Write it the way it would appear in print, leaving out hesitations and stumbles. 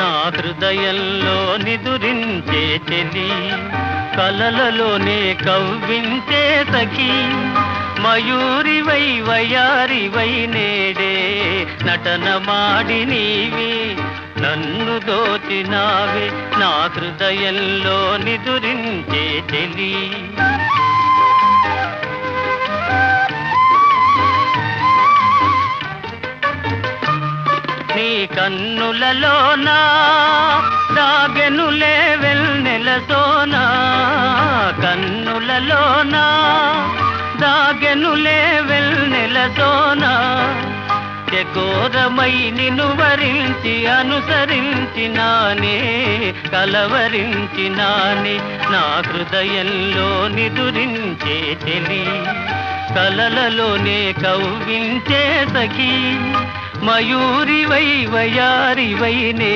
నా హృదయంలో నిదురించే చెలి, కలలలోనే కవ్వించే సఖి, మయూరివై వయారివై నేడే నటన మాడి నీవి నన్ను దోచినావే, నా హృదయంలో నిదురించే చెలి. నీ కన్నులలోనా దాగెనులే వెన్నెల సోనా, కన్నులలోనా దాగెనులే వెన్నెల సోనా, చకోరమై నిన్ను వరించి అనుసరించినానే కలవరించినానే, నా హృదయంలో నిదురించే చెలి, కలలలోనే కవ్వించే సఖి, మయూరివై వయారివై నే